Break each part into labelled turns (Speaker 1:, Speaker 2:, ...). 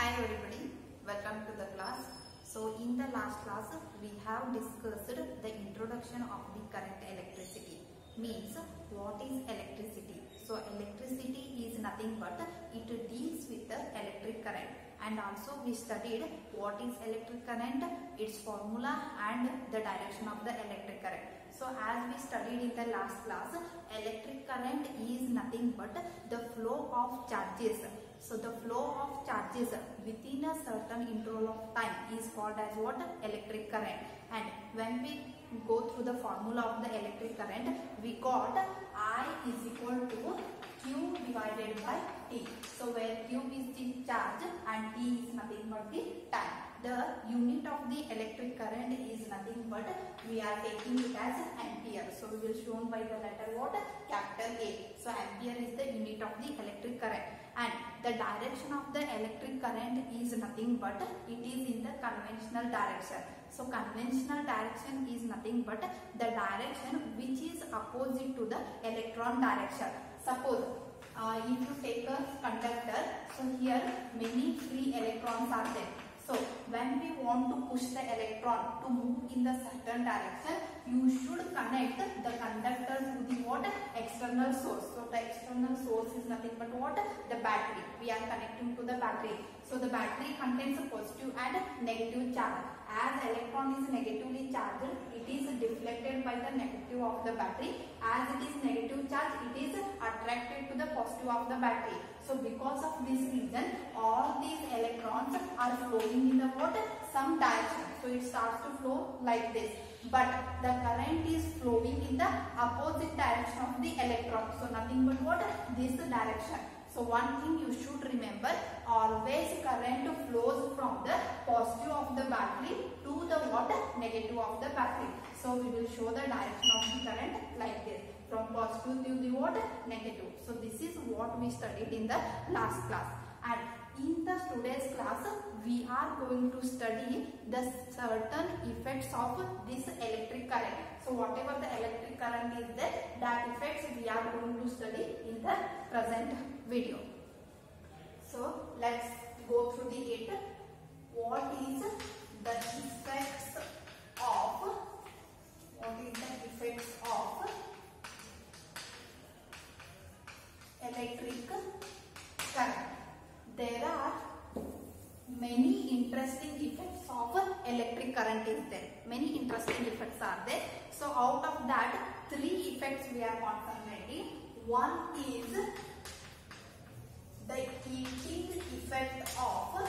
Speaker 1: Hi everybody, welcome to the class. So in the last class we have discussed the introduction of the current electricity. Means what is electricity? So electricity is nothing but it deals with the electric current, and also we studied what is electric current, its formula and the direction of the electric current. So as we studied in the last class, electric current is nothing but the flow of charges. So the flow of charges within a certain interval of time is called as what? Electric current. And when we go through the formula of the electric current, we got I is equal to Q divided by T. So where Q is the charge and T is nothing but the time. The unit of the electric current is nothing but we are taking it as ampere. So we will shown by the letter what? Capital A. So ampere is the unit of the electric current. And the direction of the electric current is nothing but it is in the conventional direction. So conventional direction is nothing but the direction which is opposite to the electron direction. Suppose if you take a conductor, so here many free electrons are there. So when we want to push the electron to move in the certain direction, you should connect the conductor to the what? External source. So the external source is nothing but what? The battery. We are connecting to the battery. So the battery contains a positive and negative charge. As electron is negatively charged, it is deflected by the negative of the battery. As it is negative charge, it is attracted to the positive of the battery. So because of this reason, all these electrons are flowing in the what? Some direction. So it starts to flow like this. But the current is flowing in the opposite direction of the electron. So nothing but what? This direction. So one thing you should remember, always current flows from the positive of the battery to the what? Negative of the battery. So we will show the direction of the current like this, from positive to the what? Negative. So this is what we studied in the last class. And in the today's class, we are going to study the certain effects of this electric current. So whatever the electric current is there, that effects we are going to study in the present video. So let's go through the it. What is the effects of electric current? There are many interesting effects of electric current is there. Many interesting effects are there. So out of that, 3 effects we are concentrating. One is the heating effect of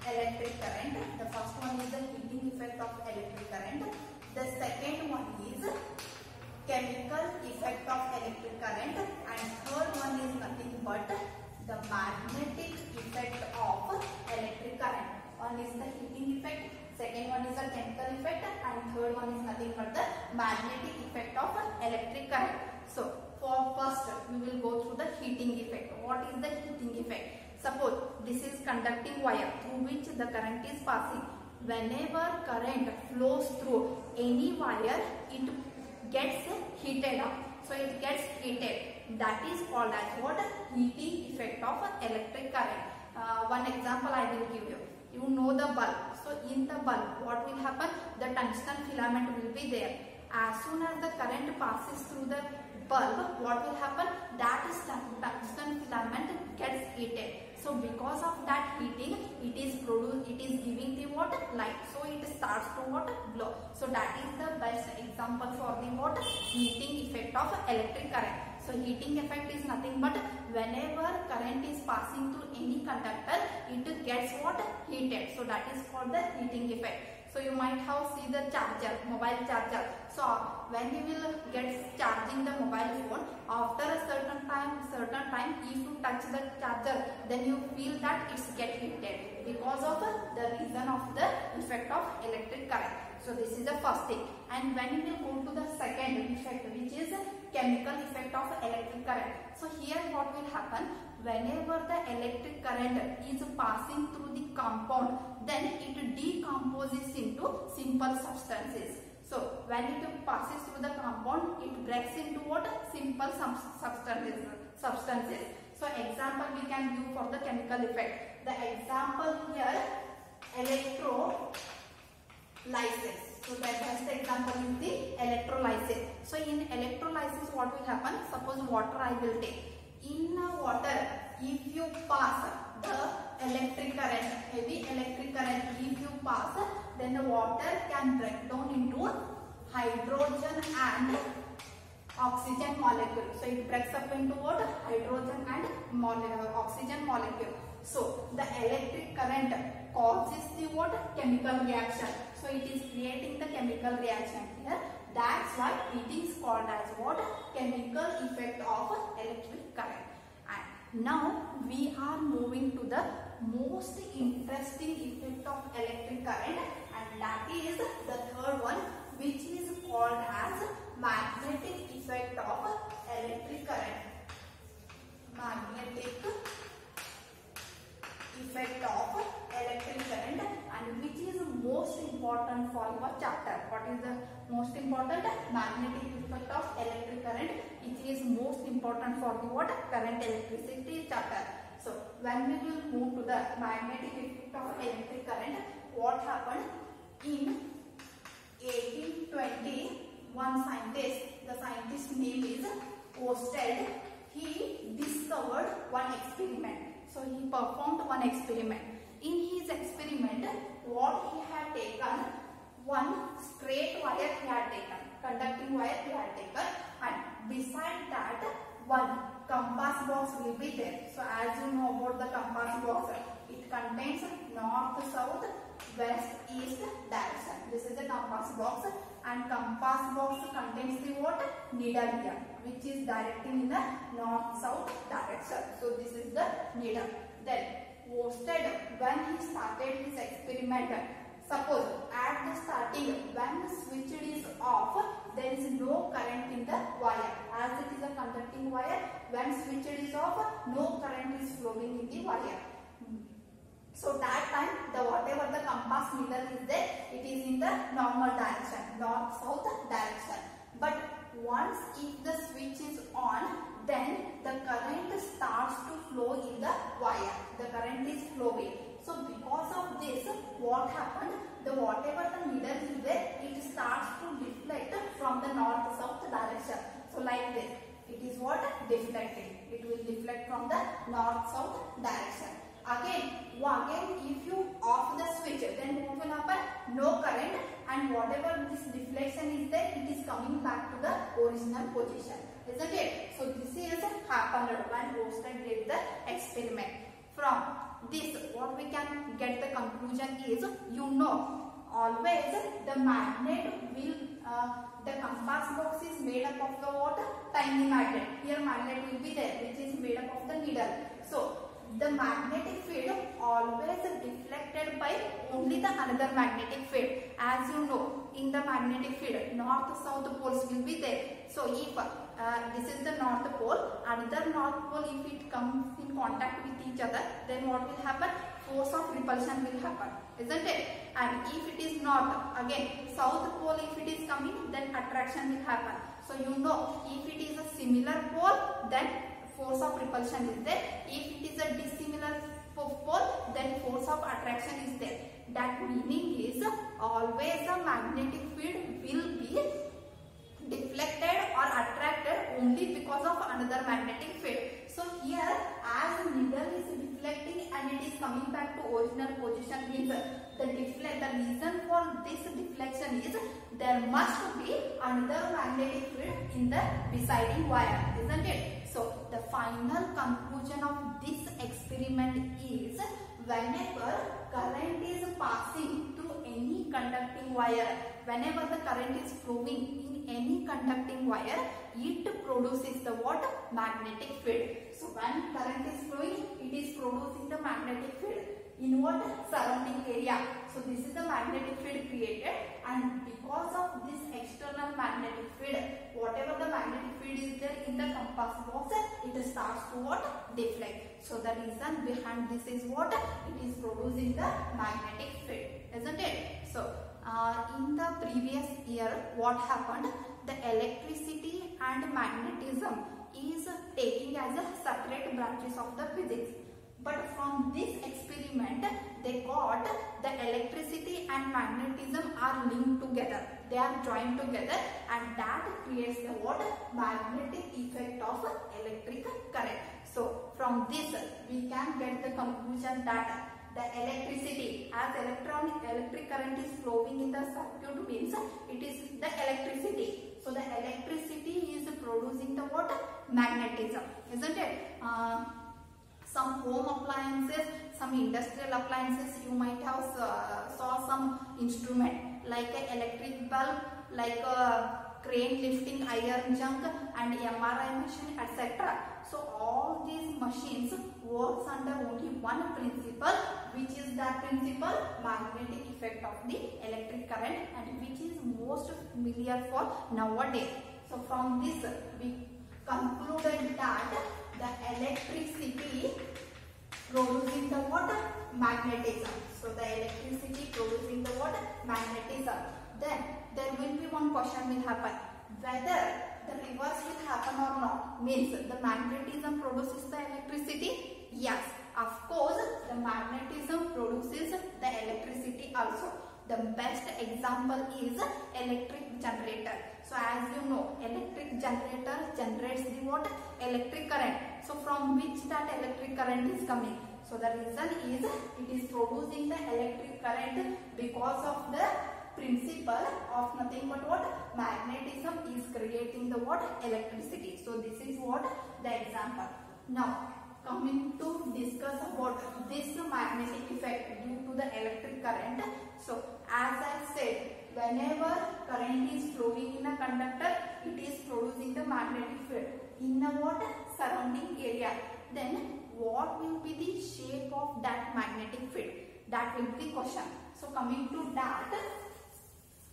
Speaker 1: electric current. The first one is the heating effect of electric current. The second one is chemical effect of electric current, and third one is nothing but the magnetic effect of electric current. One is the heating effect, second one is the chemical effect, and third one is nothing but the magnetic effect of electric current. So for first we will go through the heating effect. What is the heating effect? Suppose this is conducting wire through which the current is passing. Whenever current flows through any wire, it gets heated up. So it gets heated. That is called as what? Heating effect of electric current. One example I will give you. You know the bulb. So in the bulb, what will happen? The tungsten filament will be there. As soon as the current passes through the bulb, what will happen? That is tungsten filament gets heated. So because of that heating, it is giving the what? Light. So it starts to what? Glow. So that is the best example for the what? Heating effect of electric current. So heating effect is nothing but whenever current is passing through any conductor, it gets what? Heated. So that is called the heating effect. So you might have seen the charger, mobile charger. So when you will get charging the mobile phone, after a certain time, if you touch the charger, then you feel that it's get heated because of the reason of the effect of electric current. So this is the first thing. And when you will go to the second effect, which is chemical effect of electric current. So here what will happen? Whenever the electric current is passing through the compound, then it decomposes into simple substances. So when it passes through the compound, it breaks into what? Simple substances. So example we can give for the chemical effect. The example here, electrolysis. So that's the example is the electrolysis. So in electrolysis what will happen? Suppose water I will take. In water, if you pass the electric current, heavy electric current, if you pass, then the water can break down into hydrogen and oxygen molecule. So it breaks up into what? Hydrogen and oxygen molecule. So the electric current causes the what? Chemical reaction. So it is creating the chemical reaction here. That's why it is called as what? Chemical effect of electric current. And now we are moving to the most interesting effect of electric current, and that is the third one, which is called as magnetic effect of electric current. Magnetic effect of electric current, and which is most important for your chapter. What is the most important? Magnetic effect of electric current. It is most important for the what? Current electricity chapter. So when we will move to the magnetic effect of electric current, what happened in 1820? One scientist, the scientist's name is Oersted, he discovered one experiment. So he performed one experiment. In his experiment, what he had taken, one straight wire he had taken, conducting wire he had taken, and beside that one compass box will be there. So as you know about the compass box, it contains north, south, west, east direction. This is the compass box, and compass box contains the what? Needle here, which is directing in the north, south direction. So this is the needle. Then Oersted, when he started his experiment, suppose at the starting when the switch is off, there is no current in the wire, as it is a conducting wire. When switch is off, no current is flowing in the wire. So that time, the whatever the compass needle is there, it is in the normal direction, north south direction. But once if the switch is on, then the current starts to flow in the wire. The current is flowing. So because of this, what happened? The whatever the needle is there, it starts to deflect from the north south direction. So like this, it is what? Deflecting. It will deflect from the north south direction. Again, if you off the switch, then what will happen? No current, and whatever this deflection is there, it is coming back to the original position, isn't it? So this is happened when Oersted did the experiment. From this, what we can get the conclusion is, always the magnet will, the compass box is made up of the what? Tiny magnet. Here magnet will be there, which is made up of the needle. So the magnetic field always deflected by only the another magnetic field. As you know, in the magnetic field, north-south poles will be there. So if this is the north pole, another north pole, if it comes in contact with each other, then what will happen? Force of repulsion will happen, isn't it? And if it is not, again, south pole, if it is coming, then attraction will happen. So if it is a similar pole, then force of repulsion is there. If it is a dissimilar pole, then force of attraction is there. That meaning is always the magnetic field will be deflected or attracted only because of another magnetic field. So here, as the needle is deflecting and it is coming back to original position, means the reason for this deflection is there must be another magnetic field in the deciding wire, isn't it? So the final conclusion of this experiment is, whenever current is passing through any conducting wire, whenever the current is flowing in any conducting wire, it produces the what? Magnetic field. So when current is flowing, it is producing the magnetic field in what? Surrounding area. So this is the magnetic field created, and because of this external magnetic field, whatever the magnetic field is there in the compass box, it starts to what? Deflect. So the reason behind this is what? It is producing the magnetic field, isn't it? So in the previous year, what happened? The electricity and magnetism is taking as a separate branch branches of the physics. But from this experiment, they got the electricity and magnetism are linked together. They are joined together, and that creates the what? Magnetic effect of electric current. So from this we can get the conclusion that the electricity, as electric current is flowing in the circuit, means it is the electricity. So the electricity is producing the what? Magnetism, isn't it? Some home appliances, some industrial appliances, you might have saw some instrument like an electric bulb, like a crane lifting iron junk and MRI machine, etc. So all these machines works under only one principle, which is that principle, magnetic effect of the electric current, and which is most familiar for nowadays. So from this we concluded that the electricity producing the what? Magnetism. So the electricity producing the what? Magnetism. Then there will be one question will happen, whether the reverse will happen or not. Means the magnetism produces the electricity. Yes, of course the magnetism produces the electricity also. The best example is electric generator. So as you know, electric generator generates the what? Electric current. So from which that electric current is coming? So the reason is it is producing the electric current because of the principle of nothing but what? Magnetism is creating the what? Electricity. So this is what? The example. Now coming to discuss about this magnetic effect due to the electric current. So as I said, whenever current is flowing in a conductor, it is producing the magnetic field in the what? Surrounding area. Then what will be the shape of that magnetic field? That will be the question. So coming to that,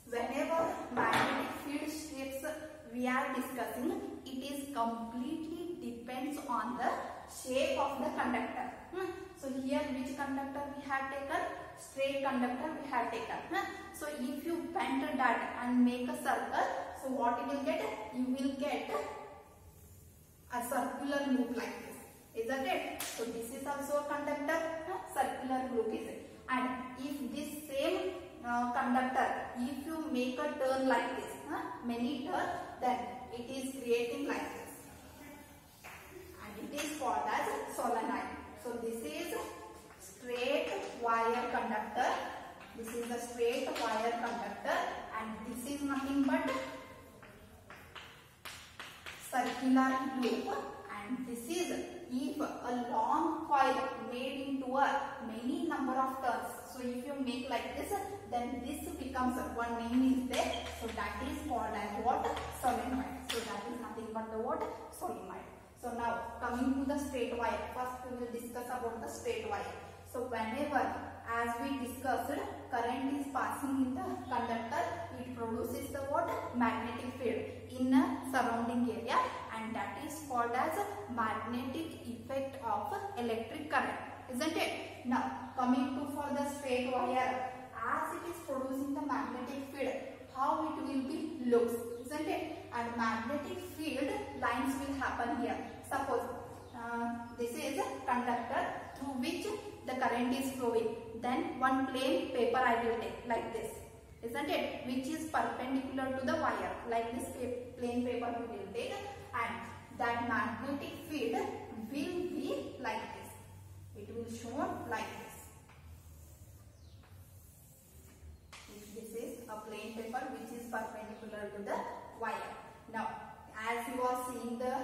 Speaker 1: whenever magnetic field shapes we are discussing, it is completely depends on the shape of the conductor. So here which conductor we have taken? Straight conductor we have taken. So if you bend that and make a circle, so what you will get? You will get a circular loop like this, isn't it? So this is also a conductor, circular loop is it. And if this same conductor, if you make a turn like this, many turn, then it is creating like this, and it is called as solenoid. So this is straight wire conductor. This is a straight wire conductor, and this is nothing but circular loop. And this is if a long coil made into a many number of turns. So if you make like this, then this becomes one name is there. So that is called as what? Solenoid. So that is nothing but the what? Solenoid. So now coming to the straight wire. First we will discuss about the straight wire. So whenever, as we discussed, current is passing in the conductor, it produces the what? Magnetic field in a surrounding area, and that is called as magnetic effect of electric current, isn't it? Now coming to for the straight wire, as it is producing the magnetic field, how it will be looks, isn't it? And magnetic field lines will happen here. Suppose this is a conductor through which the current is flowing. Then one plain paper I will take like this, isn't it? Which is perpendicular to the wire. Like this plain paper we will take, and that magnetic field will be like this. It will show like this. If this is a plain paper which is perpendicular to the wire. Now, as you are seeing the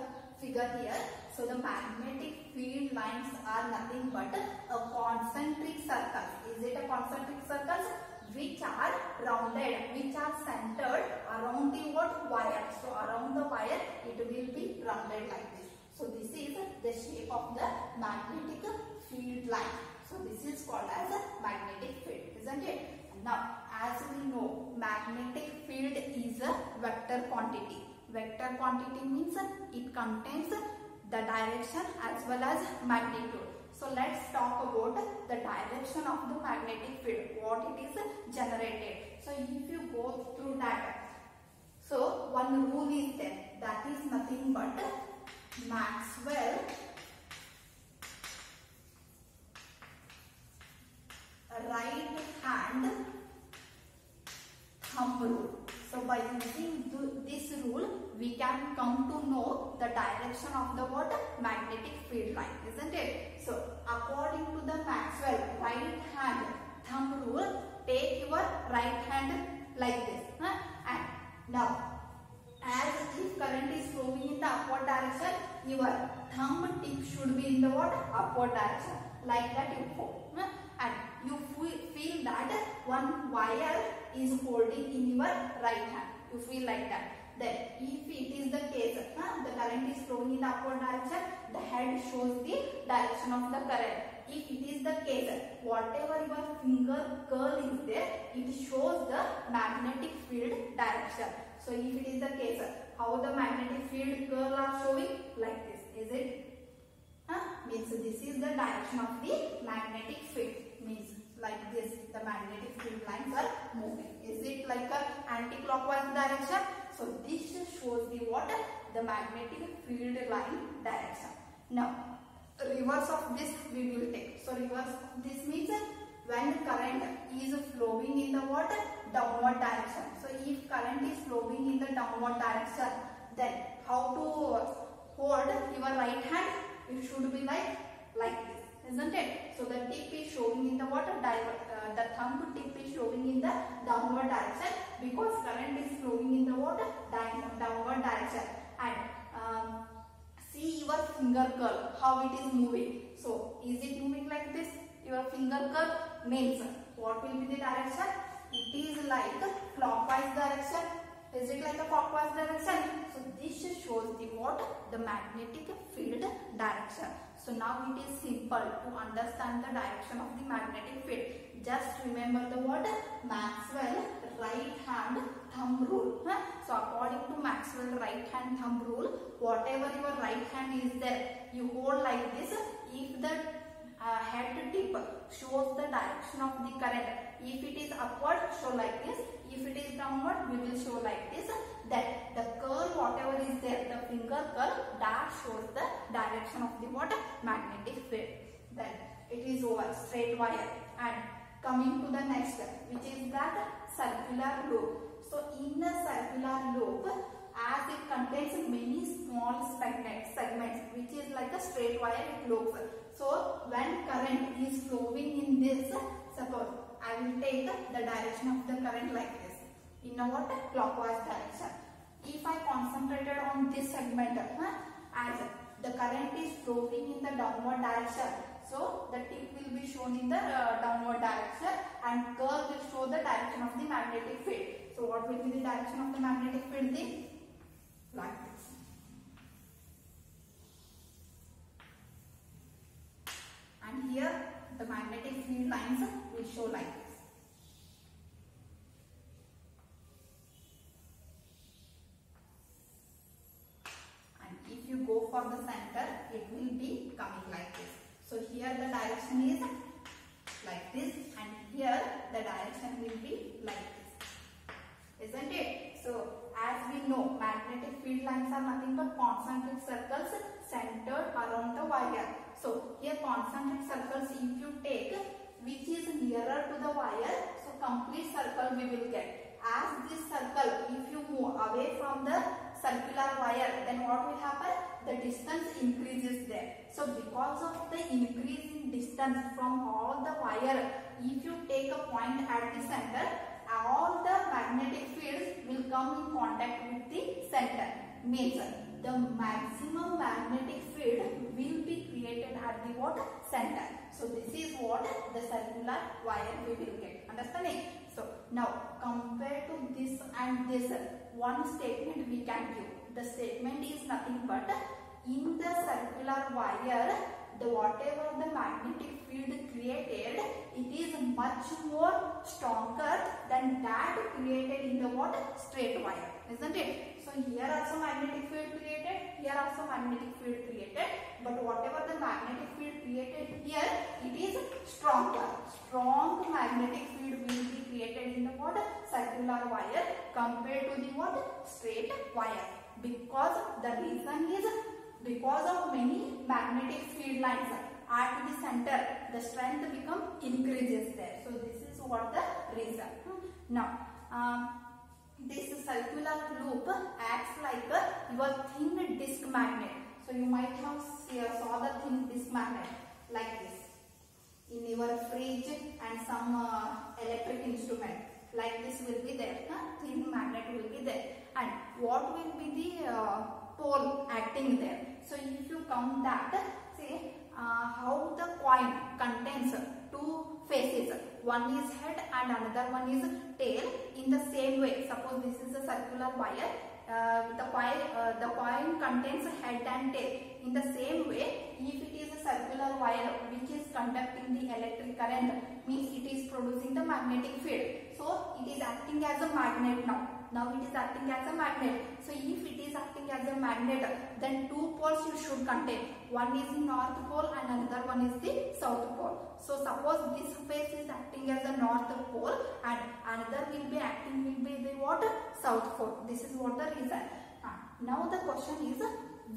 Speaker 1: figure here, so the magnetic field lines are nothing but a concentric circle. Is it a concentric circle? Which are rounded, which are centered around the what? Wire. So around the wire it will be rounded like this. So this is the shape of the magnetic field line. So this is called as a magnetic field, isn't it? Now as we know, magnetic field is a vector quantity. Vector quantity means it contains the direction as well as magnitude. So let's talk about the direction of the magnetic field, what it is generated. So if you go through that, so one rule is there, that is nothing but Maxwell by using this rule, we can come to know the direction of the what? Magnetic field line, isn't it? So according to the Maxwell right hand thumb rule, take your right hand like this. And now, as if current is flowing in the upward direction, your thumb tip should be in the what? Upward direction. Like that you hold. And you feel that one wire is holding in your right hand. You feel like that. Then if it is the case, the current is flowing in the upward direction, the head shows the direction of the current. If it is the case, whatever your finger curl is there, it shows the magnetic field direction. So if it is the case, how the magnetic field curl are showing? Like this, is it? Means this is the direction of the magnetic field. Means like this, the magnetic field lines are moving. Is it like a anti-clockwise direction? So this shows the what? The magnetic field line direction. Now, reverse of this we will take. So reverse of this means when current is flowing in the what? Downward direction. So if current is flowing in the downward direction, then how to hold your right hand? It should be like this, isn't it? So the tip is showing in the what? The thumb tip is showing in the downward direction because current is flowing in the what? Downward direction. And see your finger curl, how it is moving. So is it moving like this? Your finger curl means what will be the direction? It is like clockwise direction. Is it like a clockwise direction? So this shows the what? The magnetic field direction. So now it is simple to understand the direction of the magnetic field. Just remember the what? Maxwell right hand thumb rule. So according to Maxwell right hand thumb rule, whatever your right hand is there, you hold like this. If the head tip shows the direction of the current, if it is upward, show like this. If it is downward, we will show like this. Then the curl, whatever is there, the finger curl, that shows the direction of the what? Magnetic field. Then it is over, straight wire. And coming to the next, which is that circular loop. So in the circular loop, as it contains many small segments, which is like a straight wire, it looks. So when current is flowing in this, suppose I will take the direction of the current like this, in a what? Clockwise direction. If I concentrated on this segment, as the current is flowing in the downward direction, so the tip will be shown in the downward direction and curl will show the direction of the magnetic field. So what will be the direction of the magnetic field? Like this. And here the magnetic field lines will show like this. And if you go for the center, it will be coming like this. So here the direction is like this and here the direction will be like this, isn't it? So as we know, magnetic field lines are nothing but concentric circles centered around the wire. So here concentric circles, if you take which is nearer to the wire, so complete circle we will get. As this circle, if you move away from the circular wire, then what will happen? The distance increases there. So because of the increase in distance from all the wire, if you take a point at the center, all the magnetic fields will come in contact with the center. Means the maximum magnetic field will be created at the what? Center. So this is what the circular wire we will get. Understanding? So now compare to this and this, one statement we can give. The statement is nothing but in the circular wire, the whatever the magnetic field created, it is much more stronger than that created in the what? Straight wire, isn't it? So here also magnetic field created, here also magnetic field created, but whatever the magnetic field created here, it is stronger. Strong magnetic field will be created in the what? Circular wire compared to the what? Straight wire. Because the reason is because of many magnetic field lines at the center, the strength increases there. So this is what the reason. Now this circular loop acts like your thin disc magnet. So you might have saw the thin disc magnet like this in your fridge and some electric instrument. Like this will be there, thin magnet will be there. And what will be the pole acting there? So if you count that, say how the coin contains two faces. One is head and another one is tail. In the same way, suppose this is a circular wire. The coin contains head and tail. In the same way, if it is a circular wire which is conducting the electric current, means it is producing the magnetic field. So it is acting as a magnet now. Now it is acting as a magnet. So if it is acting as a magnet, then two poles you should contain. One is the north pole and another one is the south pole. So suppose this face is acting as a north pole and another will be the what? South pole. This is what the reason. Now the question is,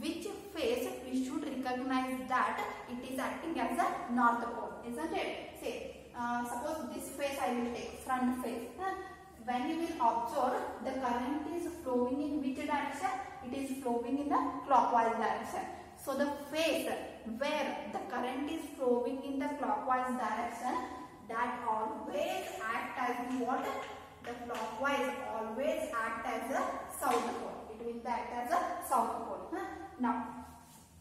Speaker 1: which face we should recognize that it is acting as a north pole, isn't it? Say, suppose this face I will take, front face. When you will observe, the current is flowing in which direction? It is flowing in the clockwise direction. So the face where the current is flowing in the clockwise direction, that always act as the what? The clockwise always act as a south pole. It will act as a south pole. Now,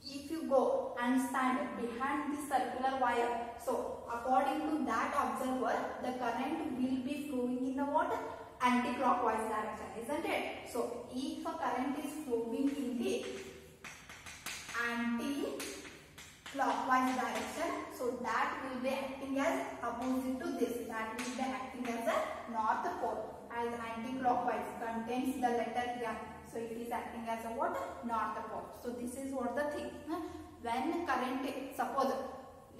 Speaker 1: if you go and stand behind the circular wire, so according to that observer, the current will be flowing in the what? Anti-clockwise direction, isn't it? So if a current is flowing in the anti-clockwise direction, so that will be acting as opposite to this. That will be acting as a north pole, as anti-clockwise contains the letter M. So it is acting as a what? North pole. So this is what the thing. When current, suppose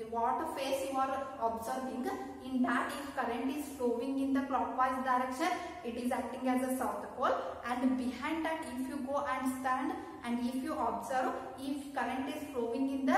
Speaker 1: what face you are observing, in that if current is flowing in the clockwise direction, it is acting as a south pole, and behind that if you go and stand and if you observe, if current is flowing in the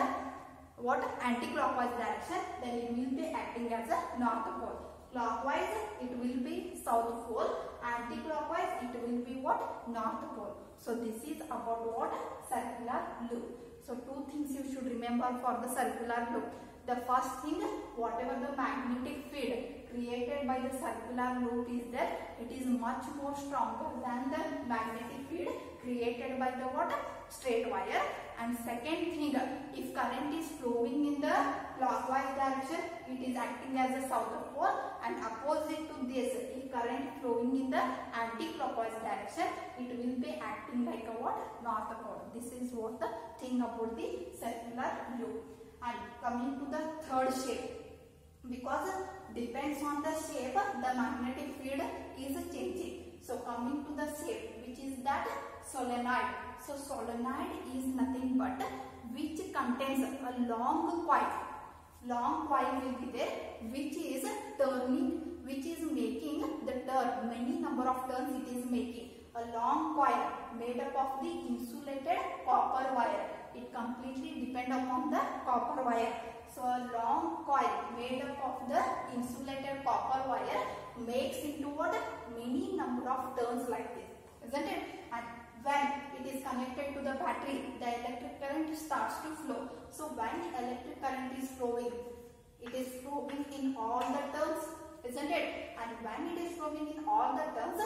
Speaker 1: what? Anti-clockwise direction, then it will be acting as a north pole. Clockwise it will be south pole, anti-clockwise it will be what? North pole. So this is about what? Circular loop. So two things you should remember for the circular loop. The first thing, whatever the magnetic field created by the circular loop is there, it is much more stronger than the magnetic field created by the what? Straight wire. And second thing, if current is flowing in the clockwise direction, it is acting as a south pole, and opposite to this, if current flowing in the anti-clockwise direction, it will be acting like a what? North pole. This is what the thing about the circular loop. And coming to the third shape, because depends on the shape, the magnetic field is changing. So coming to the shape, which is that solenoid. So solenoid is nothing but which contains a long coil. Long coil will be there, which is turning, which is making the turn. Many number of turns it is making. A long coil made up of the insulated copper wire. It completely depends upon the copper wire. So a long coil made up of the insulated copper wire makes into what? Many number of turns like this, isn't it? And when it is connected to the battery, the electric current starts to flow. So when electric current is flowing, it is flowing in all the turns, isn't it? And when it is flowing in all the turns,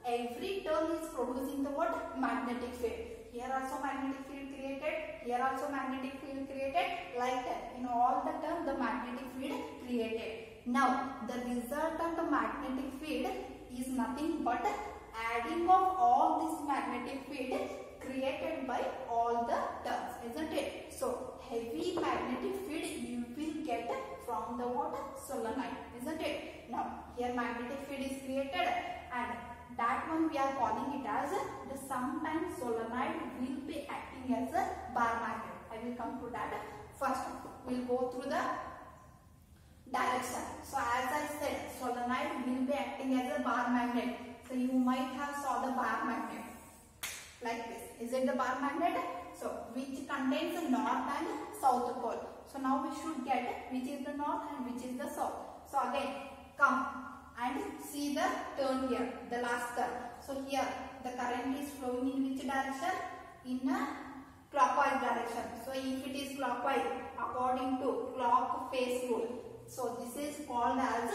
Speaker 1: every turn is producing the what? Magnetic field. Here also magnetic field created, here also magnetic field created, like that. In all the turns, the magnetic field created. Now, the resultant magnetic field is nothing but adding of all this magnetic field created by all the turns, isn't it? So, heavy magnetic field you will get from the what? Solenoid, isn't it? Now, here magnetic field is created, and that one we are calling it as the sometimes solenoid will be acting as a bar magnet. I will come to that. First, we will go through the direction. So, as I said, solenoid will be acting as a bar magnet. So, you might have saw the bar magnet like this. Is it the bar magnet? So, which contains the north and south pole. So, now we should get which is the north and which is the south. So, again, come. and see the turn here, the last turn. So here the current is flowing in which direction? In a clockwise direction. So if it is clockwise, according to clock phase rule, so this is called as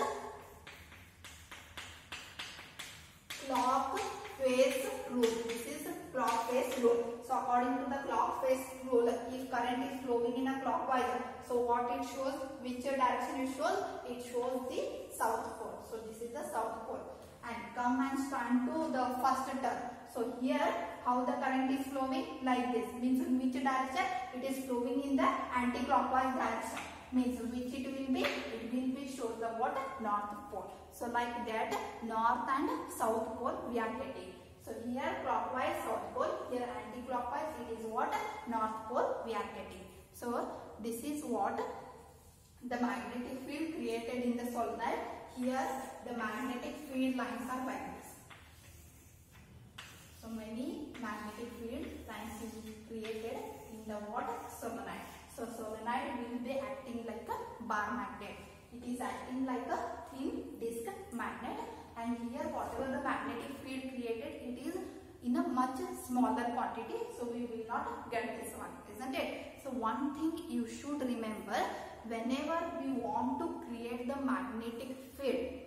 Speaker 1: clock phase rule. This is clock phase rule. So according to the clock phase rule, if current is flowing in a clockwise, so what it shows, which direction it shows? It shows the south pole. So this is the south pole. And come and stand to the first turn. So here how the current is flowing? Like this. Means in which direction? It is flowing in the anti-clockwise direction. Means which it will be? It will be shows the what? North pole. So like that, north and south pole we are getting. So here clockwise south pole, here anti-clockwise, it is what? North pole we are getting. So this is what the magnetic field created in the solenoid. Here the magnetic field lines are like this. So many magnetic field lines is created in the what? Solenoid. So solenoid will be acting like a bar magnet. It is acting like a thin disc magnet, and here whatever the magnetic field created, it is in a much smaller quantity, so we will not get this one, isn't it? So one thing you should remember, whenever we want to create the magnetic field,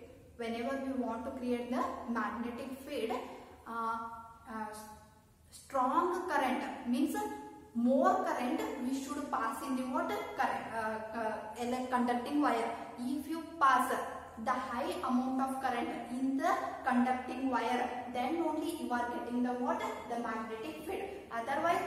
Speaker 1: strong current means more current we should pass in the water current, conducting wire. If you pass the high amount of current in the conducting wire, then only you are getting the water, the magnetic field. Otherwise,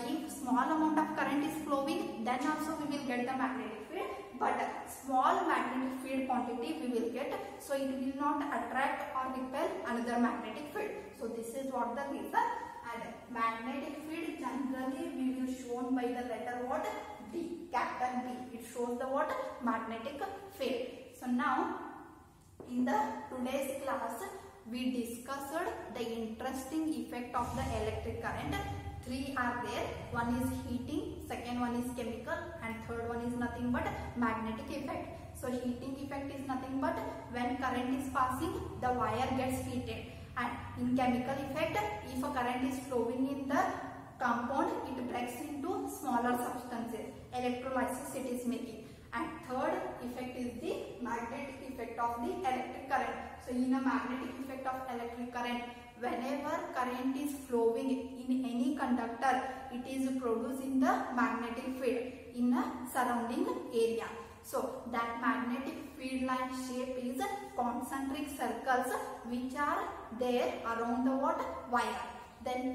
Speaker 1: if small amount of current is flowing, then also we will get the magnetic field. But small magnetic field quantity we will get, so it will not attract or repel another magnetic field. So this is what the reason. And magnetic field generally we will shown by the letter what? B, capital B. It shows the what? Magnetic field. So now in the today's class we discussed the interesting effect of the electric current. Three are there. One is heating, second one is chemical, and third one is nothing but magnetic effect. So heating effect is nothing but when current is passing, the wire gets heated. And in chemical effect, if a current is flowing in the compound, it breaks into smaller substances. Electrolysis it is making. And third effect is the magnetic effect of the electric current. So in a magnetic effect of electric current, whenever current is flowing in any conductor, it is producing the magnetic field in a surrounding area. So that magnetic field line shape is concentric circles which are there around the what? Wire. Then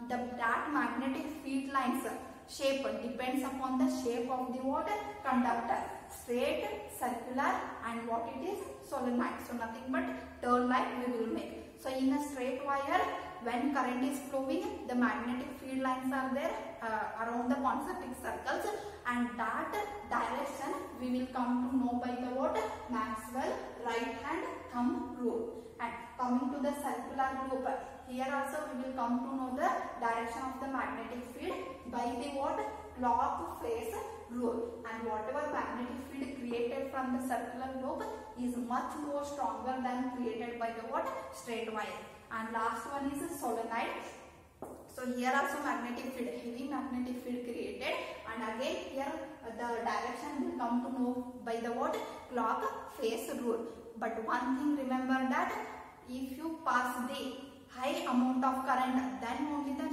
Speaker 1: that magnetic field lines shape depends upon the shape of the what? Conductor. Straight, circular, and what it is? Solenoid. So nothing but turn like we will make. So in a straight wire, when current is flowing, the magnetic field lines are there around the concentric circles, and that direction we will come to know by the what? Maxwell right hand thumb rule. And coming to the circular loop, here also we will come to know the direction of the magnetic field by the what? Clock phase rule. And whatever magnetic field created from the circular loop is much more stronger than created by the what? Straight wire. And last one is a solenoid. So here also magnetic field, heavy magnetic field created, and again here the direction will come to know by the what? Clock phase rule. But one thing remember that if you pass the high amount of current, then only the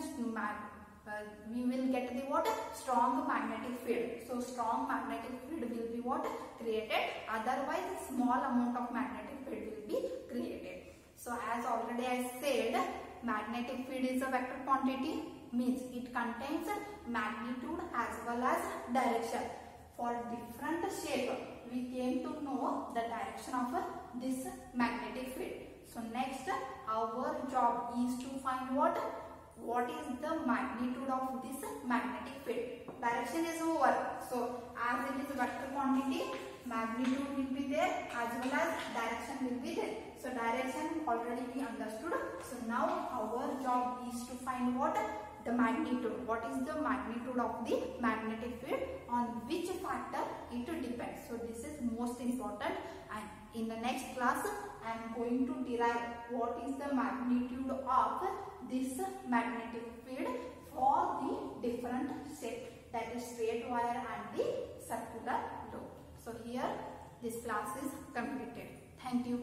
Speaker 1: we will get the what? Strong magnetic field. So strong magnetic field will be what? Created. Otherwise small amount of magnetic field will be created. So as already I said, magnetic field is a vector quantity, means it contains magnitude as well as direction. For different shape, we came to know the direction of this magnetic field. So next, our job is to find what is the magnitude of this magnetic field. Direction is over. So as it is a vector quantity, magnitude will be there as well as direction will be there. So direction already we understood. So now our job is to find what? The magnitude. What is the magnitude of the magnetic field? On which factor it depends. So this is most important, and in the next class I am going to derive what is the magnitude of this magnetic field for the different shape, that is straight wire and the circular loop. So here this class is completed. Thank you.